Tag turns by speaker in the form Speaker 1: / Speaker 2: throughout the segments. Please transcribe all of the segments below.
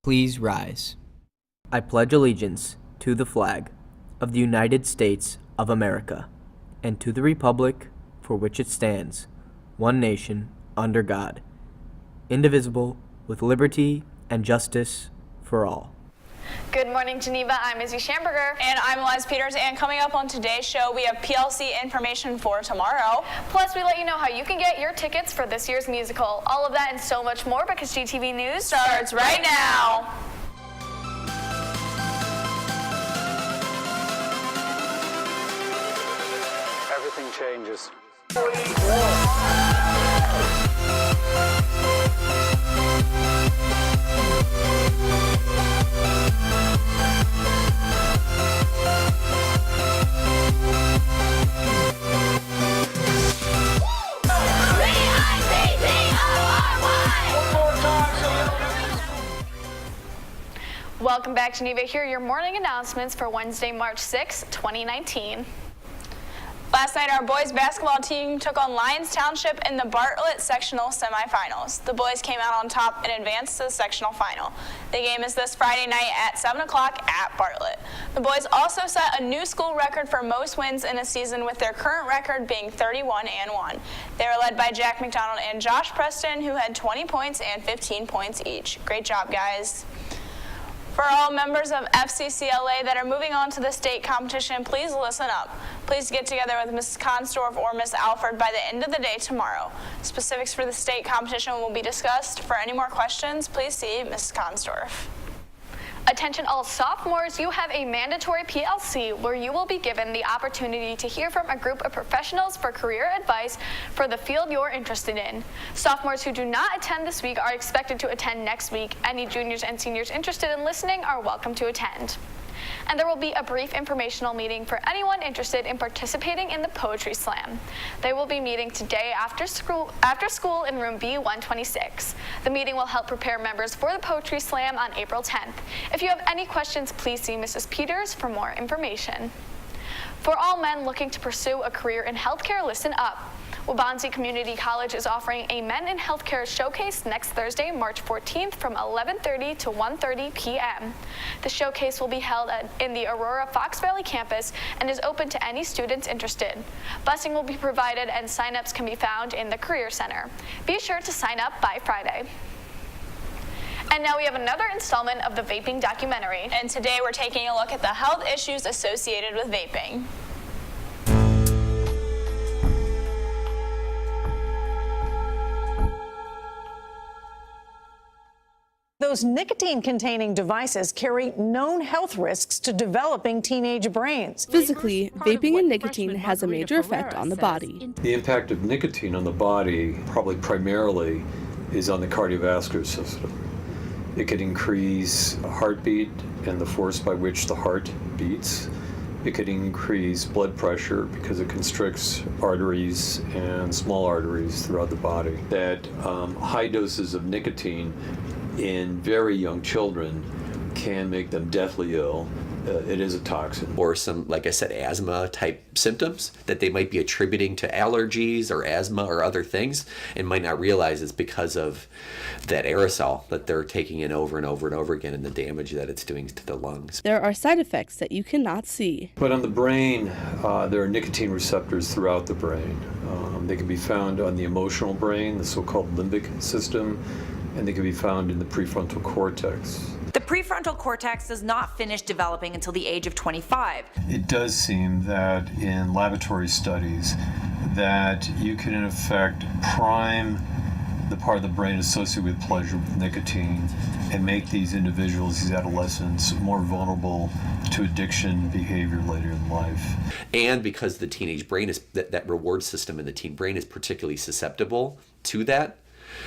Speaker 1: Please rise. I pledge allegiance to the flag of the United States of America and to the republic for which it stands, one nation, under God, indivisible, with liberty and justice for all.
Speaker 2: Good morning, Geneva. I'm Izzy Schamberger.
Speaker 3: And I'm Les Peters, and coming up on today's show, we have PLC information for tomorrow.
Speaker 2: Plus, we let you know how you can get your tickets for this year's musical. All of that and so much more because GTV News
Speaker 3: starts right now.
Speaker 4: Everything changes.
Speaker 2: Welcome back, Geneva. Here are your morning announcements for Wednesday, March 6, 2019.
Speaker 3: Last night, our boys basketball team took on Lyons Township in the Bartlett sectional semifinals. The boys came out on top and advanced to the sectional final. The game is this Friday night at 7 o'clock at Bartlett. The boys also set a new school record for most wins in a season, with their current record being 31-1. They were led by Jack McDonald and Josh Preston, who had 20 points and 15 points each. Great job, guys. For all members of FCCLA that are moving on to the state competition, please listen up. Please get together with Mrs. Constorff or Miss Alford by the end of the day tomorrow. Specifics for the state competition will be discussed. For any more questions, please see Mrs. Constorff.
Speaker 2: Attention all sophomores, you have a mandatory PLC where you will be given the opportunity to hear from a group of professionals for career advice for the field you're interested in. Sophomores who do not attend this week are expected to attend next week. Any juniors and seniors interested in listening are welcome to attend. And there will be a brief informational meeting for anyone interested in participating in the Poetry Slam. They will be meeting today after school in room B126. The meeting will help prepare members for the Poetry Slam on April 10th. If you have any questions, please see Mrs. Peters for more information. For all men looking to pursue a career in healthcare, listen up. Waubonsee Community College is offering a Men in Healthcare showcase next Thursday, March 14th from 11:30 to 1:30 p.m. The showcase will be held in the Aurora Fox Valley campus and is open to any students interested. Busing will be provided and sign-ups can be found in the Career Center. Be sure to sign up by Friday. And now we have another installment of the vaping documentary.
Speaker 3: And today we're taking a look at the health issues associated with vaping.
Speaker 5: Those nicotine-containing devices carry known health risks to developing teenage brains.
Speaker 6: Physically, vaping and nicotine has a major effect on the body.
Speaker 7: The impact of nicotine on the body, probably primarily, is on the cardiovascular system. It could increase heartbeat and the force by which the heart beats. It could increase blood pressure because it constricts arteries and small arteries throughout the body. That high doses of nicotine in very young children can make them deathly ill. It is a toxin.
Speaker 8: Or some, like I said, asthma type symptoms that they might be attributing to allergies or asthma or other things and might not realize it's because of that aerosol that they're taking in over and over and over again and the damage that it's doing to the lungs.
Speaker 6: There are side effects that you cannot see.
Speaker 7: But on the brain, there are nicotine receptors throughout the brain. They can be found on the emotional brain, the so-called limbic system, and they can be found in the prefrontal cortex.
Speaker 9: The prefrontal cortex does not finish developing until the age of 25.
Speaker 7: It does seem that in laboratory studies that you can in effect prime the part of the brain associated with pleasure with nicotine and make these individuals, these adolescents, more vulnerable to addiction behavior later in life.
Speaker 8: And because the teenage brain is, that reward system in the teen brain is particularly susceptible to that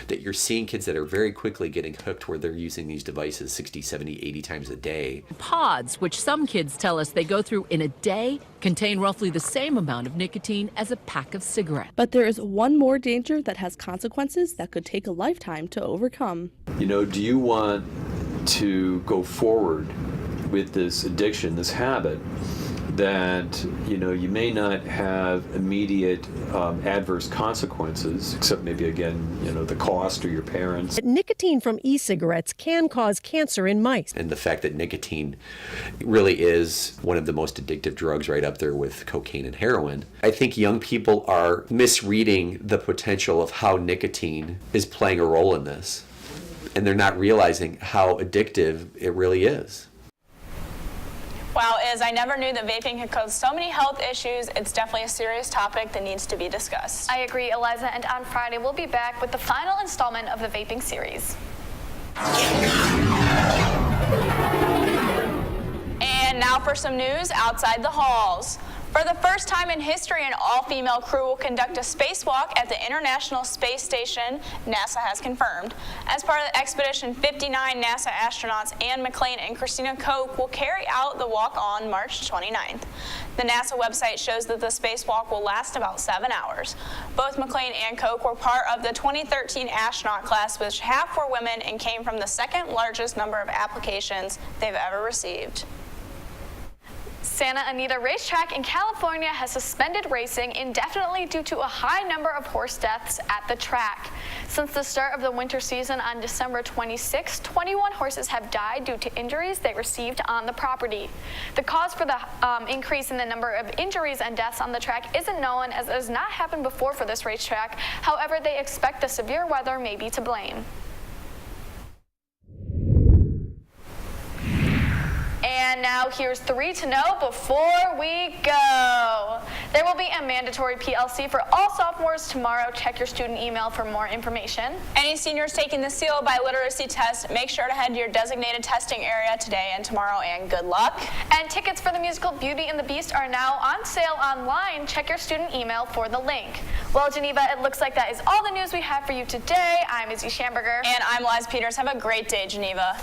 Speaker 8: you're seeing kids that are very quickly getting hooked where they're using these devices 60, 70, 80 times a day.
Speaker 10: Pods, which some kids tell us they go through in a day, contain roughly the same amount of nicotine as a pack of cigarettes.
Speaker 6: But there is one more danger that has consequences that could take a lifetime to overcome.
Speaker 7: You know, do you want to go forward with this addiction, this habit, that you may not have immediate adverse consequences, except maybe again the cost or your parents.
Speaker 11: Nicotine from e-cigarettes can cause cancer in mice.
Speaker 8: And the fact that nicotine really is one of the most addictive drugs, right up there with cocaine and heroin. I think young people are misreading the potential of how nicotine is playing a role in this. And they're not realizing how addictive it really is.
Speaker 3: Wow, I never knew that vaping could cause so many health issues. It's definitely a serious topic that needs to be discussed.
Speaker 2: I agree, Eliza, and on Friday we'll be back with the final installment of the vaping series.
Speaker 3: And now for some news outside the halls. For the first time in history, an all-female crew will conduct a spacewalk at the International Space Station, NASA has confirmed. As part of the Expedition 59, NASA astronauts Anne McClain and Christina Koch will carry out the walk on March 29th. The NASA website shows that the spacewalk will last about 7 hours. Both McClain and Koch were part of the 2013 astronaut class, which half were women and came from the second largest number of applications they've ever received.
Speaker 2: Santa Anita Racetrack in California has suspended racing indefinitely due to a high number of horse deaths at the track. Since the start of the winter season on December 26, 21 horses have died due to injuries they received on the property. The cause for the increase in the number of injuries and deaths on the track isn't known, as it has not happened before for this racetrack. However, they expect the severe weather may be to blame. And now here's 3 to know before we go. There will be a mandatory PLC for all sophomores tomorrow. Check your student email for more information.
Speaker 3: Any seniors taking the seal by literacy test, make sure to head to your designated testing area today and tomorrow, and good luck.
Speaker 2: And tickets for the musical Beauty and the Beast are now on sale online. Check your student email for the link. Well, Geneva, it looks like that is all the news we have for you today. I'm Izzy Schamberger.
Speaker 3: And I'm Liz Peters. Have a great day, Geneva.